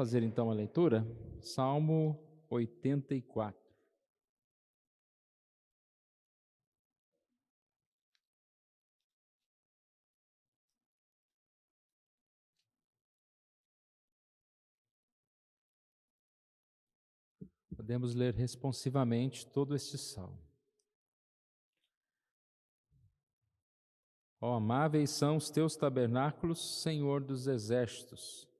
fazer então a leitura? Salmo 84. Podemos ler responsivamente todo este salmo. Ó, amáveis são os teus tabernáculos, Senhor dos exércitos.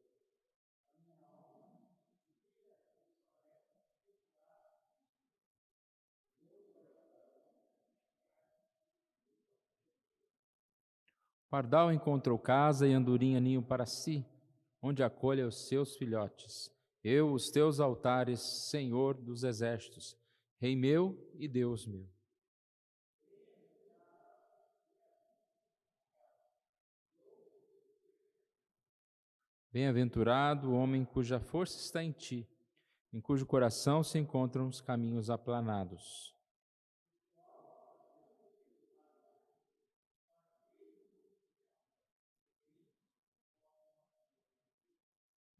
Pardal encontrou casa e andorinha ninho para si, onde acolha os seus filhotes. Eu, os teus altares, Senhor dos exércitos, Rei meu e Deus meu. Bem-aventurado o homem cuja força está em ti, em cujo coração se encontram os caminhos aplanados.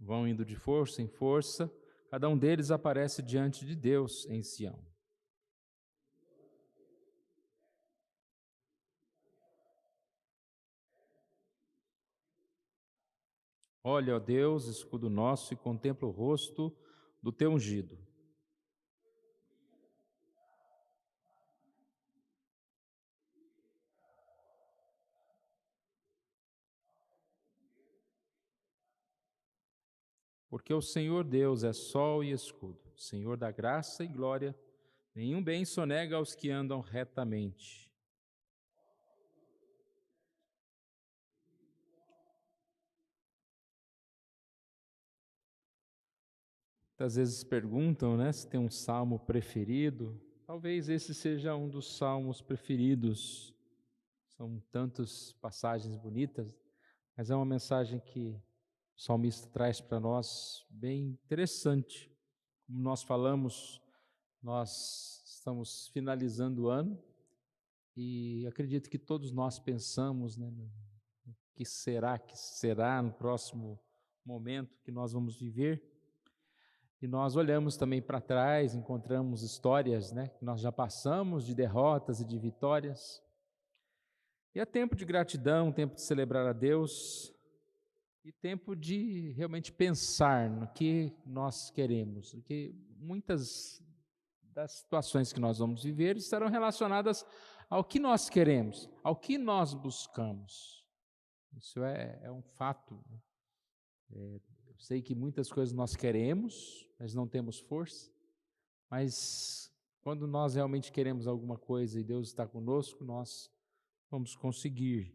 Vão indo de força em força, cada um deles aparece diante de Deus em Sião. Olha, ó Deus, escudo nosso, e contempla o rosto do teu ungido. Porque o Senhor Deus é sol e escudo, Senhor da graça e glória, nenhum bem sonega aos que andam retamente. Muitas vezes perguntam, né, se tem um salmo preferido. Talvez esse seja um dos salmos preferidos. São tantas passagens bonitas, mas é uma mensagem que o salmista traz para nós bem interessante. Como nós falamos, nós estamos finalizando o ano e acredito que todos nós pensamos, né, no que será no próximo momento que nós vamos viver. E nós olhamos também para trás, encontramos histórias, né, que nós já passamos, de derrotas e de vitórias. E é tempo de gratidão, tempo de celebrar a Deus e tempo de realmente pensar no que nós queremos, porque muitas das situações que nós vamos viver estarão relacionadas ao que nós queremos, ao que nós buscamos. Isso é um fato. Eu sei que muitas coisas nós queremos, mas não temos força, mas quando nós realmente queremos alguma coisa e Deus está conosco, nós vamos conseguir.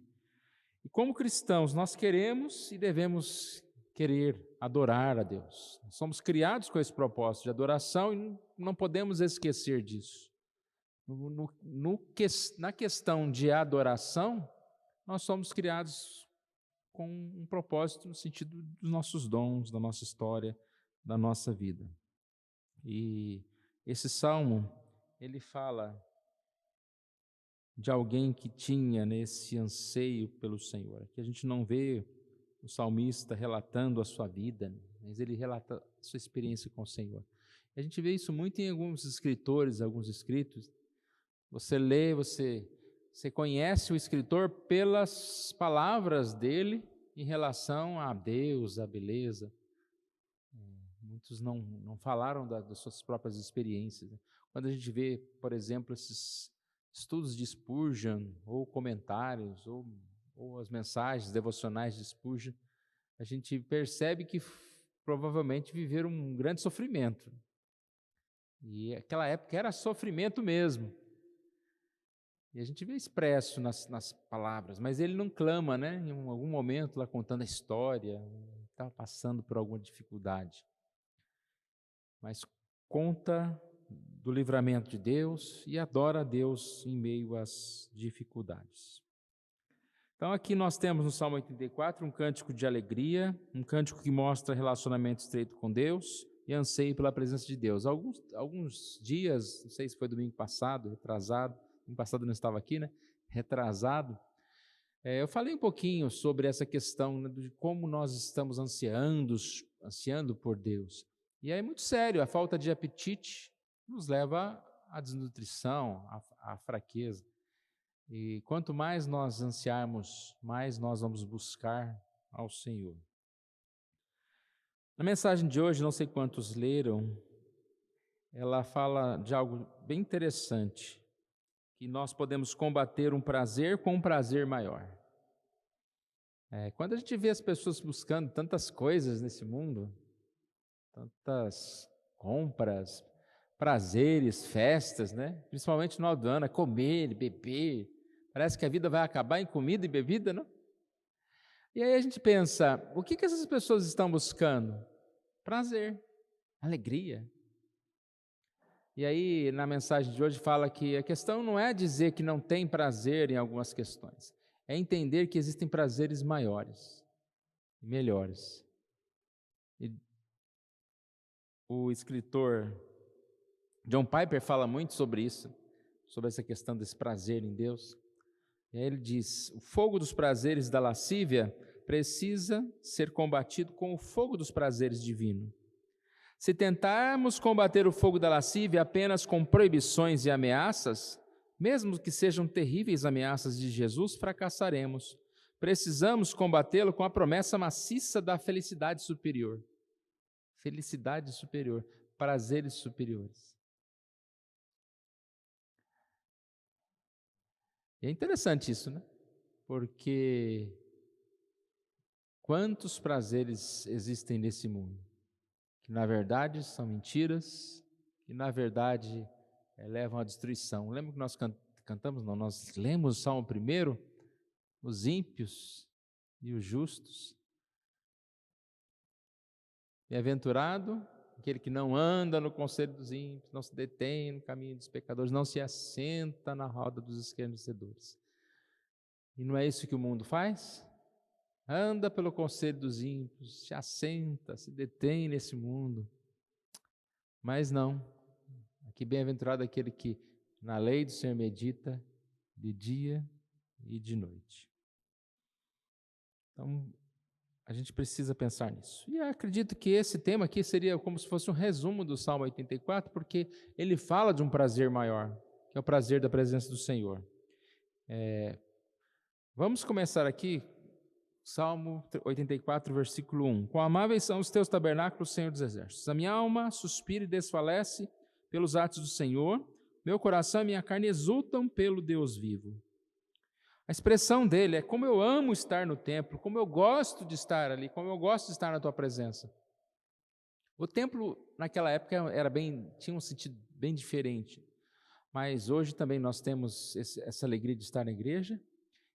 E como cristãos, nós queremos e devemos querer adorar a Deus. Nós somos criados com esse propósito de adoração e não podemos esquecer disso. Na questão de adoração, nós somos criados com um propósito no sentido dos nossos dons, da nossa história, da nossa vida. E esse salmo, ele fala de alguém que tinha nesse anseio pelo Senhor. Aqui a gente não vê o salmista relatando a sua vida, mas ele relata a sua experiência com o Senhor. A gente vê isso muito em alguns escritores, alguns escritos. Você lê, você conhece o escritor pelas palavras dele em relação a Deus, a beleza. Muitos não falaram das suas próprias experiências. Quando a gente vê, por exemplo, esses estudos de Spurgeon, ou comentários, ou as mensagens devocionais de Spurgeon, a gente percebe que provavelmente viveram um grande sofrimento. E aquela época era sofrimento mesmo. E a gente vê expresso nas palavras, mas ele não clama, né? Em algum momento lá contando a história, estava passando por alguma dificuldade. Mas conta do livramento de Deus e adora a Deus em meio às dificuldades. Então aqui nós temos no Salmo 84 um cântico de alegria, um cântico que mostra relacionamento estreito com Deus e anseio pela presença de Deus. Alguns dias, não sei se foi domingo passado, retrasado, domingo passado eu não estava aqui, né? Retrasado, eu falei um pouquinho sobre essa questão, né, de como nós estamos ansiando ansiando por Deus. E é muito sério, a falta de apetite nos leva à desnutrição, à fraqueza. E quanto mais nós ansiarmos, mais nós vamos buscar ao Senhor. Na mensagem de hoje, não sei quantos leram, ela fala de algo bem interessante, que nós podemos combater um prazer com um prazer maior. Quando a gente vê as pessoas buscando tantas coisas nesse mundo, tantas compras, prazeres, festas, né? Principalmente no final do ano, comer, beber, parece que a vida vai acabar em comida e bebida, não? E aí a gente pensa, o que essas pessoas estão buscando? Prazer, alegria. E aí, na mensagem de hoje, fala que a questão não é dizer que não tem prazer em algumas questões, é entender que existem prazeres maiores e melhores. E o escritor John Piper fala muito sobre isso, sobre essa questão desse prazer em Deus. E aí ele diz: o fogo dos prazeres da lascívia precisa ser combatido com o fogo dos prazeres divinos. Se tentarmos combater o fogo da lascívia apenas com proibições e ameaças, mesmo que sejam terríveis ameaças de Jesus, fracassaremos. Precisamos combatê-lo com a promessa maciça da felicidade superior. Felicidade superior, prazeres superiores. E é interessante isso, né? Porque quantos prazeres existem nesse mundo, que na verdade são mentiras, que na verdade levam à destruição. Lembra que nós cantamos? Não, nós lemos o Salmo 1, os ímpios e os justos. Bem-aventurado aquele que não anda no conselho dos ímpios, não se detém no caminho dos pecadores, não se assenta na roda dos escarnecedores. E não é isso que o mundo faz? Anda pelo conselho dos ímpios, se assenta, se detém nesse mundo. Mas não, aqui bem-aventurado aquele que na lei do Senhor medita de dia e de noite. Então, a gente precisa pensar nisso. E eu acredito que esse tema aqui seria como se fosse um resumo do Salmo 84, porque ele fala de um prazer maior, que é o prazer da presença do Senhor. Vamos começar aqui, Salmo 84, versículo 1. Quão amáveis são os teus tabernáculos, Senhor dos Exércitos. A minha alma suspira e desfalece pelos atos do Senhor, meu coração e minha carne exultam pelo Deus vivo. A expressão dele é: como eu amo estar no templo, como eu gosto de estar ali, como eu gosto de estar na tua presença. O templo naquela época tinha um sentido bem diferente, mas hoje também nós temos essa alegria de estar na igreja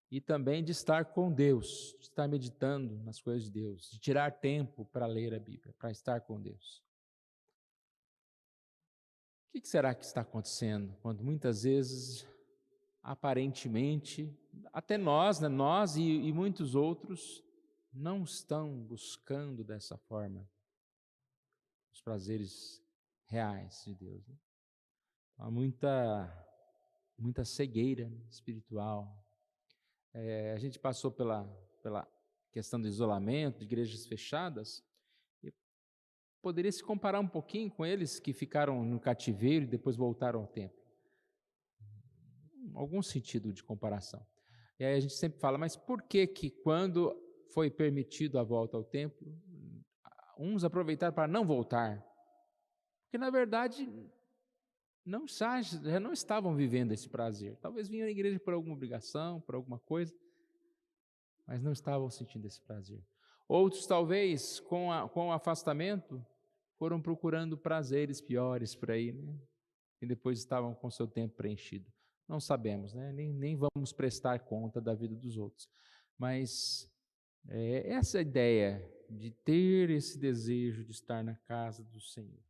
e também de estar com Deus, de estar meditando nas coisas de Deus, de tirar tempo para ler a Bíblia, para estar com Deus. O que será que está acontecendo quando muitas vezes, aparentemente, até nós, né, nós e muitos outros, não estão buscando dessa forma os prazeres reais de Deus, né? Há muita cegueira espiritual. A gente passou pela questão do isolamento, de igrejas fechadas, e poderia se comparar um pouquinho com eles que ficaram no cativeiro e depois voltaram ao templo. Algum sentido de comparação. E aí a gente sempre fala, mas por que quando foi permitido a volta ao templo, uns aproveitaram para não voltar? Porque na verdade já não estavam vivendo esse prazer. Talvez vinham à igreja por alguma obrigação, por alguma coisa, mas não estavam sentindo esse prazer. Outros, talvez, com o afastamento, foram procurando prazeres piores por aí, né? E depois estavam com seu tempo preenchido. Não sabemos, né? Nem vamos prestar conta da vida dos outros. Mas essa ideia de ter esse desejo de estar na casa do Senhor.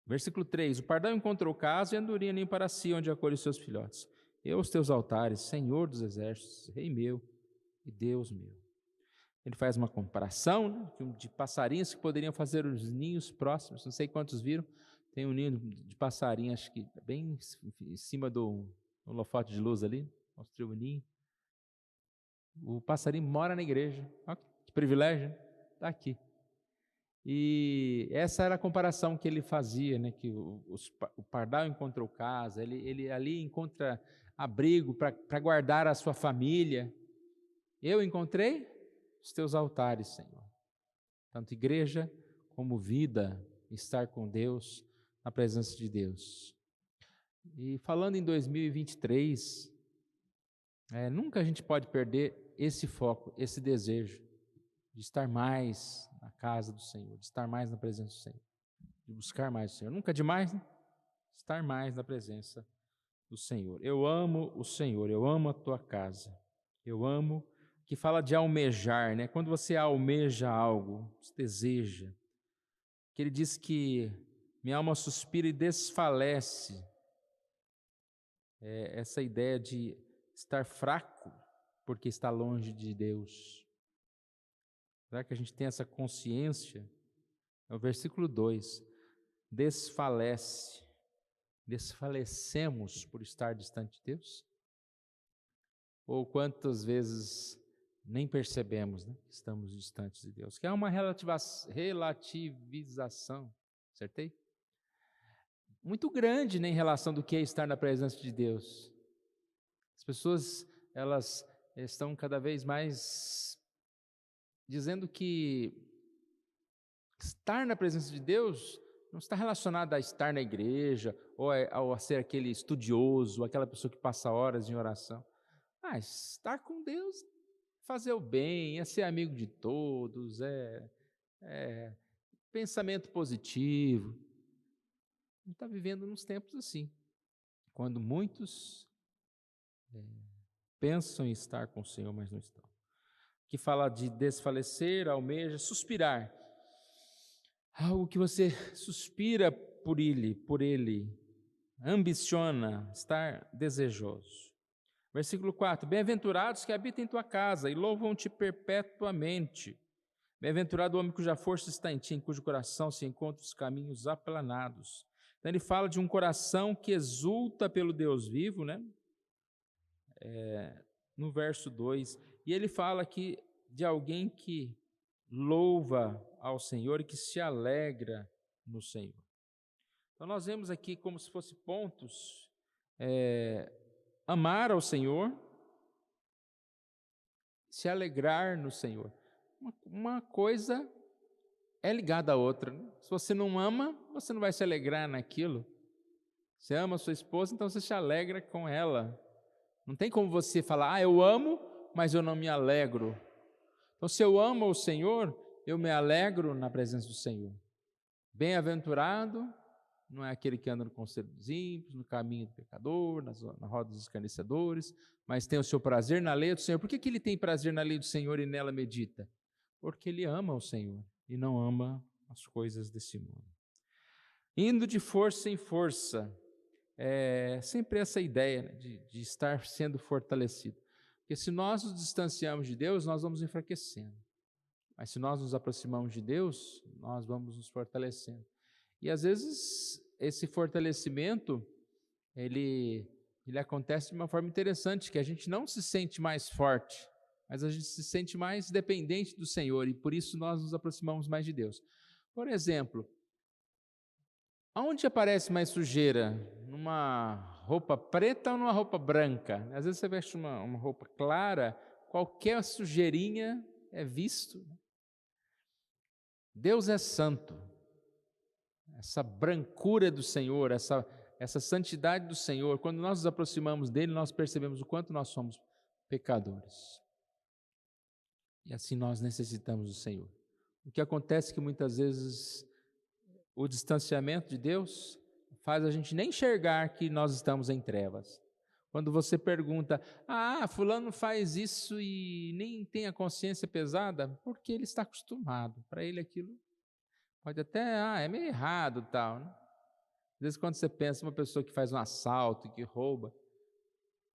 Versículo 3: o pardal encontrou casa e andorinha nem para si, onde acolhe os seus filhotes. Eu, os teus altares, Senhor dos exércitos, Rei meu e Deus meu. Ele faz uma comparação, né, de passarinhos que poderiam fazer os ninhos próximos. Não sei quantos viram, tem um ninho de passarinho, acho que bem em cima do holofote de luz ali, mostrou o ninho. O passarinho mora na igreja. Olha que privilégio, está aqui. E essa era a comparação que ele fazia, né? Que o pardal encontrou casa, ele ali encontra abrigo para guardar a sua família. Eu encontrei os teus altares, Senhor. Tanto igreja como vida, estar com Deus, na presença de Deus. E falando em 2023, nunca a gente pode perder esse foco, esse desejo de estar mais na casa do Senhor, de estar mais na presença do Senhor, de buscar mais o Senhor. Nunca é demais, né? Estar mais na presença do Senhor. Eu amo o Senhor, eu amo a tua casa. Eu amo, que fala de almejar, né? Quando você almeja algo, você deseja, que ele diz que minha alma suspira e desfalece. Essa ideia de estar fraco porque está longe de Deus. Será que a gente tem essa consciência? É o versículo 2. Desfalecemos por estar distante de Deus? Ou quantas vezes nem percebemos, né, que estamos distantes de Deus? Que é uma relativização, acertei? Muito grande, né, em relação do que é estar na presença de Deus. As pessoas, elas estão cada vez mais dizendo que estar na presença de Deus não está relacionado a estar na igreja, ou a ser aquele estudioso, aquela pessoa que passa horas em oração. Estar com Deus, fazer o bem, é ser amigo de todos, pensamento positivo. A gente está vivendo nos tempos assim, quando muitos pensam em estar com o Senhor, mas não estão. Que fala de desfalecer, almeja, suspirar. Algo que você suspira por ele, ambiciona, estar desejoso. Versículo 4, bem-aventurados que habitam em tua casa e louvam-te perpetuamente. Bem-aventurado o homem cuja força está em ti, em cujo coração se encontram os caminhos aplanados. Então ele fala de um coração que exulta pelo Deus vivo, né? No verso 2, e ele fala aqui de alguém que louva ao Senhor e que se alegra no Senhor. Então nós vemos aqui como se fosse pontos, amar ao Senhor, se alegrar no Senhor. Uma coisa é ligada à outra, né? Se você não ama, você não vai se alegrar naquilo. Você ama a sua esposa, então você se alegra com ela. Não tem como você falar, eu amo, mas eu não me alegro. Então, se eu amo o Senhor, eu me alegro na presença do Senhor. Bem-aventurado não é aquele que anda no conselho dos ímpios, no caminho do pecador, na roda dos escarnecedores, mas tem o seu prazer na lei do Senhor. Por que ele tem prazer na lei do Senhor e nela medita? Porque ele ama o Senhor e não ama as coisas desse mundo. Indo de força em força, sempre essa ideia, né, de estar sendo fortalecido. Porque se nós nos distanciamos de Deus, nós vamos enfraquecendo. Mas se nós nos aproximamos de Deus, nós vamos nos fortalecendo. E às vezes esse fortalecimento, ele acontece de uma forma interessante, que a gente não se sente mais forte, mas a gente se sente mais dependente do Senhor, e por isso nós nos aproximamos mais de Deus. Por exemplo, aonde aparece mais sujeira? Numa roupa preta ou numa roupa branca? Às vezes você veste uma roupa clara, qualquer sujeirinha é visto. Deus é santo. Essa brancura do Senhor, essa santidade do Senhor, quando nós nos aproximamos dele, nós percebemos o quanto nós somos pecadores. E assim nós necessitamos do Senhor. O que acontece é que muitas vezes o distanciamento de Deus faz a gente nem enxergar que nós estamos em trevas. Quando você pergunta, fulano faz isso e nem tem a consciência pesada, porque ele está acostumado. Para ele aquilo pode até, é meio errado tal, né? Às vezes quando você pensa uma pessoa que faz um assalto, que rouba,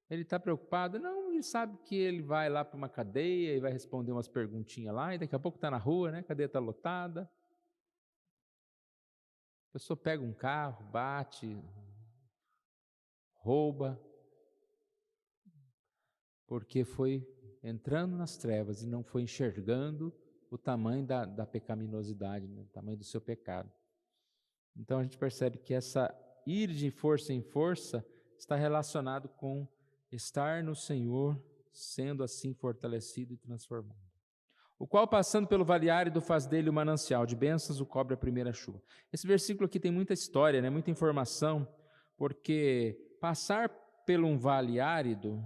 ele está preocupado? Não, ele sabe que ele vai lá para uma cadeia e vai responder umas perguntinhas lá, e daqui a pouco está na rua, né? A cadeia está lotada. A pessoa pega um carro, bate, rouba, porque foi entrando nas trevas e não foi enxergando o tamanho da pecaminosidade, né? O tamanho do seu pecado. Então a gente percebe que essa ir de força em força está relacionado com estar no Senhor, sendo assim fortalecido e transformado. O qual, passando pelo vale árido, faz dele o manancial de bênçãos, o cobre a primeira chuva. Esse versículo aqui tem muita história, né? Muita informação, porque passar por um vale árido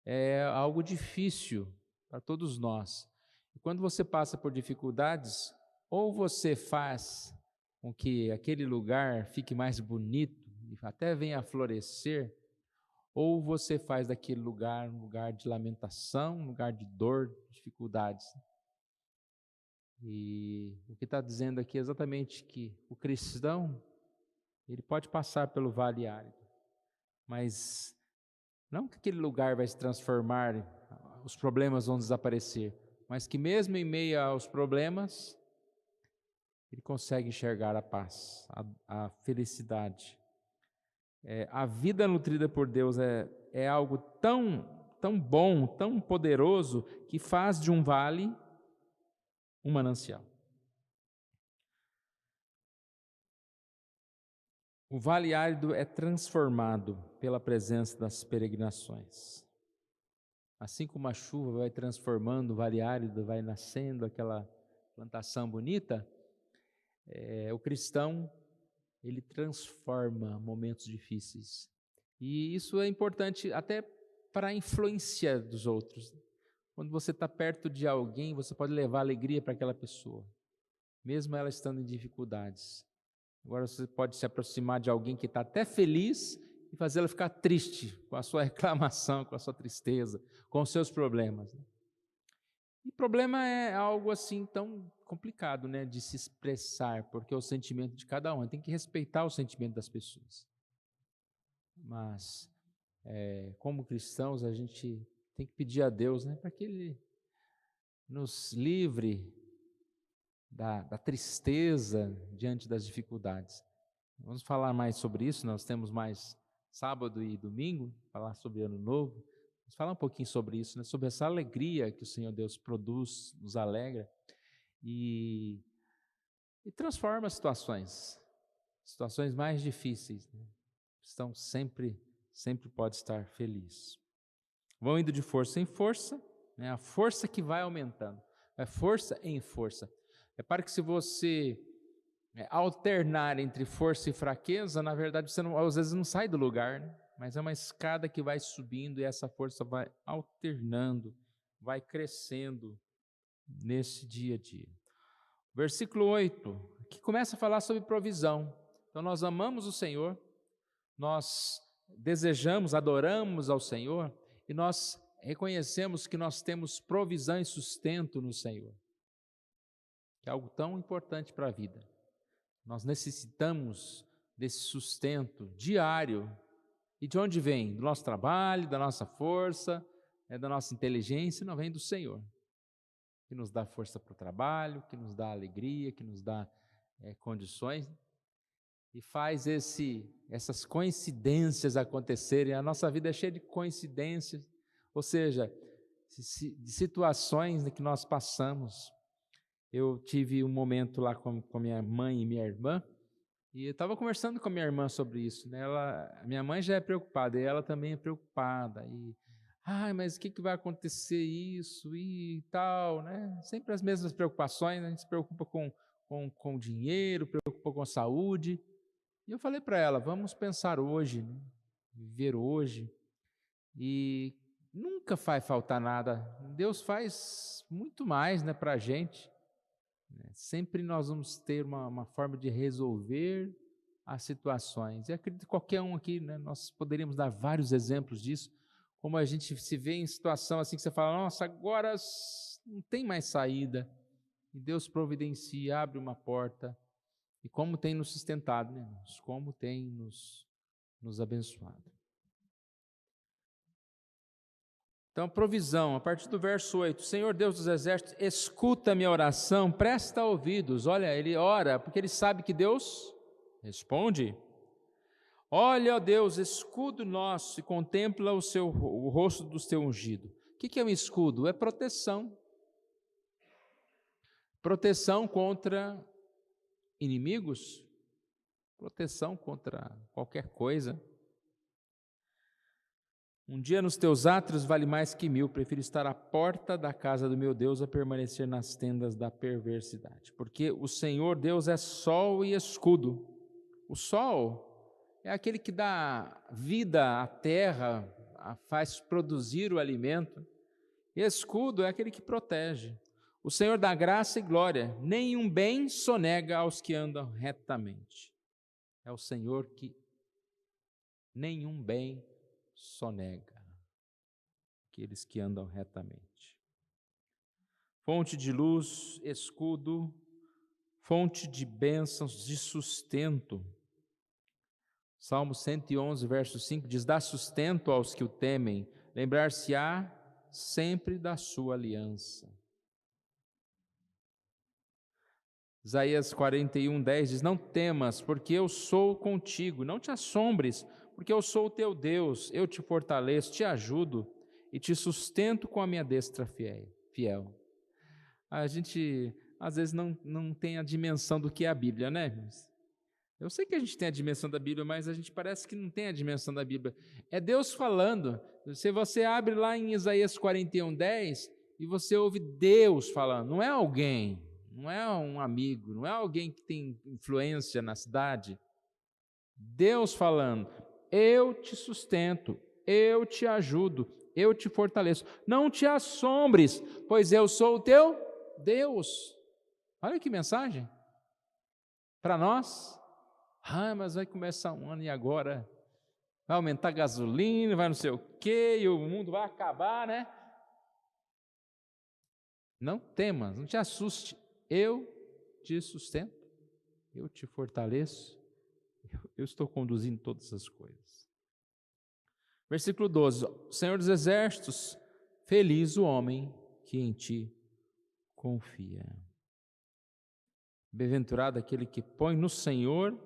é algo difícil para todos nós. E quando você passa por dificuldades, ou você faz com que aquele lugar fique mais bonito e até venha a florescer, ou você faz daquele lugar um lugar de lamentação, um lugar de dor, dificuldades. E o que está dizendo aqui é exatamente que o cristão, ele pode passar pelo vale árido, mas não que aquele lugar vai se transformar, os problemas vão desaparecer, mas que mesmo em meio aos problemas, ele consegue enxergar a paz, a felicidade. A vida nutrida por Deus é algo tão bom, tão poderoso, que faz de um vale um manancial. O vale árido é transformado pela presença das peregrinações. Assim como a chuva vai transformando o vale árido, vai nascendo aquela plantação bonita, o cristão, ele transforma momentos difíceis. E isso é importante até para a influência dos outros. Quando você está perto de alguém, você pode levar alegria para aquela pessoa, mesmo ela estando em dificuldades. Agora você pode se aproximar de alguém que está até feliz e fazer ela ficar triste com a sua reclamação, com a sua tristeza, com os seus problemas. E problema é algo assim tão complicado, né, de se expressar, porque é o sentimento de cada um, tem que respeitar o sentimento das pessoas. Mas, como cristãos, a gente tem que pedir a Deus, né, para que Ele nos livre da tristeza diante das dificuldades. Vamos falar mais sobre isso, nós temos mais sábado e domingo, falar sobre Ano Novo. Vamos falar um pouquinho sobre isso, né? Sobre essa alegria que o Senhor Deus produz, nos alegra e transforma situações mais difíceis, né? Então sempre pode estar feliz. Vão indo de força em força, né? A força que vai aumentando, é força em força. Repare que se você alternar entre força e fraqueza, na verdade você às vezes não sai do lugar, né? Mas é uma escada que vai subindo e essa força vai alternando, vai crescendo nesse dia a dia. Versículo 8, que começa a falar sobre provisão. Então nós amamos o Senhor, nós desejamos, adoramos ao Senhor e nós reconhecemos que nós temos provisão e sustento no Senhor, que é algo tão importante para a vida. Nós necessitamos desse sustento diário. E de onde vem? Do nosso trabalho, da nossa força, da nossa inteligência? Não, vem do Senhor, que nos dá força para o trabalho, que nos dá alegria, que nos dá condições, e faz essas coincidências acontecerem. A nossa vida é cheia de coincidências, ou seja, de situações que nós passamos. Eu tive um momento lá com minha mãe e minha irmã, e eu estava conversando com a minha irmã sobre isso, né? Minha mãe já é preocupada, e ela também é preocupada, mas o que vai acontecer isso e tal, né? Sempre as mesmas preocupações, a gente se preocupa com dinheiro, preocupa com saúde, e eu falei para ela, vamos pensar hoje, né? Viver hoje, e nunca vai faltar nada, Deus faz muito mais, né, para a gente. Sempre nós vamos ter uma forma de resolver as situações. E acredito que qualquer um aqui, né, nós poderíamos dar vários exemplos disso, como a gente se vê em situação assim que você fala, nossa, agora não tem mais saída. E Deus providencia, abre uma porta. E como tem nos sustentado, né, irmãos? Como tem nos abençoado. Então, provisão, a partir do verso 8, Senhor Deus dos exércitos, escuta minha oração, presta ouvidos. Olha, ele ora, porque ele sabe que Deus responde. Olha, ó Deus, escudo nosso, e contempla o rosto do teu ungido. O que é um escudo? É proteção. proteção contra inimigos, proteção contra qualquer coisa. Um dia nos teus átrios vale mais que 1000, prefiro estar à porta da casa do meu Deus a permanecer nas tendas da perversidade. Porque o Senhor Deus é sol e escudo. O sol é aquele que dá vida à terra, faz produzir o alimento. E escudo é aquele que protege. O Senhor dá graça e glória, nenhum bem sonega aos que andam retamente. É o Senhor que nenhum bem sonega aqueles que andam retamente. Fonte de luz, escudo, fonte de bênçãos, de sustento. Salmo 111, verso 5 diz: dá sustento aos que o temem, lembrar-se-á sempre da sua aliança. Isaías 41, 10 diz: não temas, porque eu sou contigo, não te assombres, porque eu sou o teu Deus, eu te fortaleço, te ajudo e te sustento com a minha destra fiel. A gente, às vezes, não tem a dimensão do que é a Bíblia, né, irmãos? Eu sei que a gente tem a dimensão da Bíblia, mas a gente parece que não tem a dimensão da Bíblia. É Deus falando. Se você abre lá em Isaías 41, 10, e você ouve Deus falando, não é alguém, não é um amigo, não é alguém que tem influência na cidade. Deus falando: eu te sustento, eu te ajudo, eu te fortaleço. Não te assombres, pois eu sou o teu Deus. Olha que mensagem para nós. Mas vai começar um ano e agora vai aumentar a gasolina, vai não sei o quê, e o mundo vai acabar, né? Não temas, não te assuste, eu te sustento, eu te fortaleço, eu estou conduzindo todas as coisas. Versículo 12: Senhor dos Exércitos, feliz o homem que em ti confia. Bem-aventurado aquele que põe no Senhor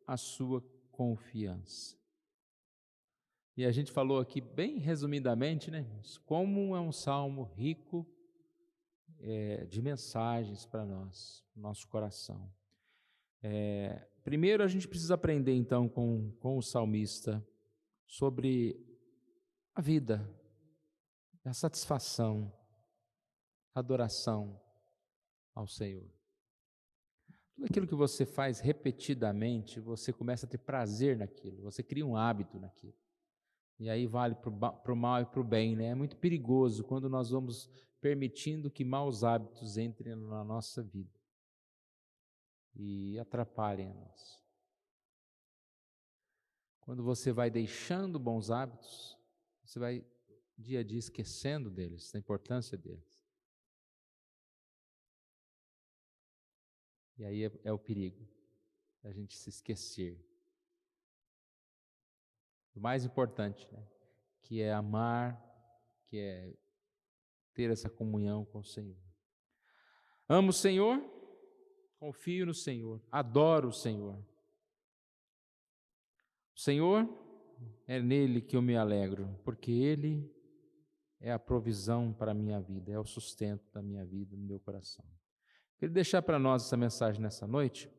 a sua confiança. E a gente falou aqui bem resumidamente, né, irmãos, como é um salmo rico de mensagens para nós, nosso coração. Primeiro a gente precisa aprender então com o salmista sobre a vida, a satisfação, a adoração ao Senhor. Tudo aquilo que você faz repetidamente, você começa a ter prazer naquilo, você cria um hábito naquilo. E aí vale para o mal e para o bem, né? É muito perigoso quando nós vamos permitindo que maus hábitos entrem na nossa vida e atrapalhem a nós. Quando você vai deixando bons hábitos, você vai dia a dia esquecendo deles, da importância deles. E aí é o perigo, a gente se esquecer do mais importante, né? Que é amar, que é ter essa comunhão com o Senhor. Amo o Senhor, confio no Senhor, adoro o Senhor. O Senhor, é nele que eu me alegro, porque Ele é a provisão para a minha vida, é o sustento da minha vida, no meu coração. Queria deixar para nós essa mensagem nessa noite,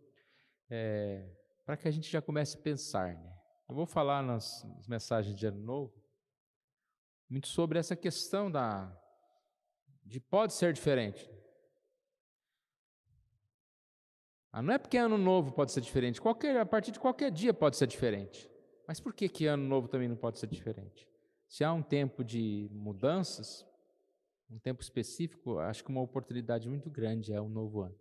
para que a gente já comece a pensar, né? Eu vou falar nas mensagens de Ano Novo, muito sobre essa questão de pode ser diferente. Não é porque Ano Novo pode ser diferente, a partir de qualquer dia pode ser diferente. Mas por que Ano Novo também não pode ser diferente? Se há um tempo de mudanças, um tempo específico, acho que uma oportunidade muito grande é o novo ano.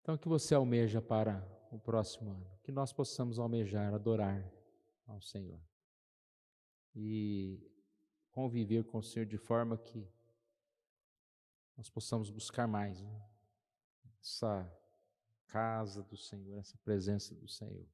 Então, o que você almeja para o próximo ano? Que nós possamos almejar, adorar ao Senhor e conviver com o Senhor de forma que nós possamos buscar mais, né? Essa casa do Senhor, essa presença do Senhor.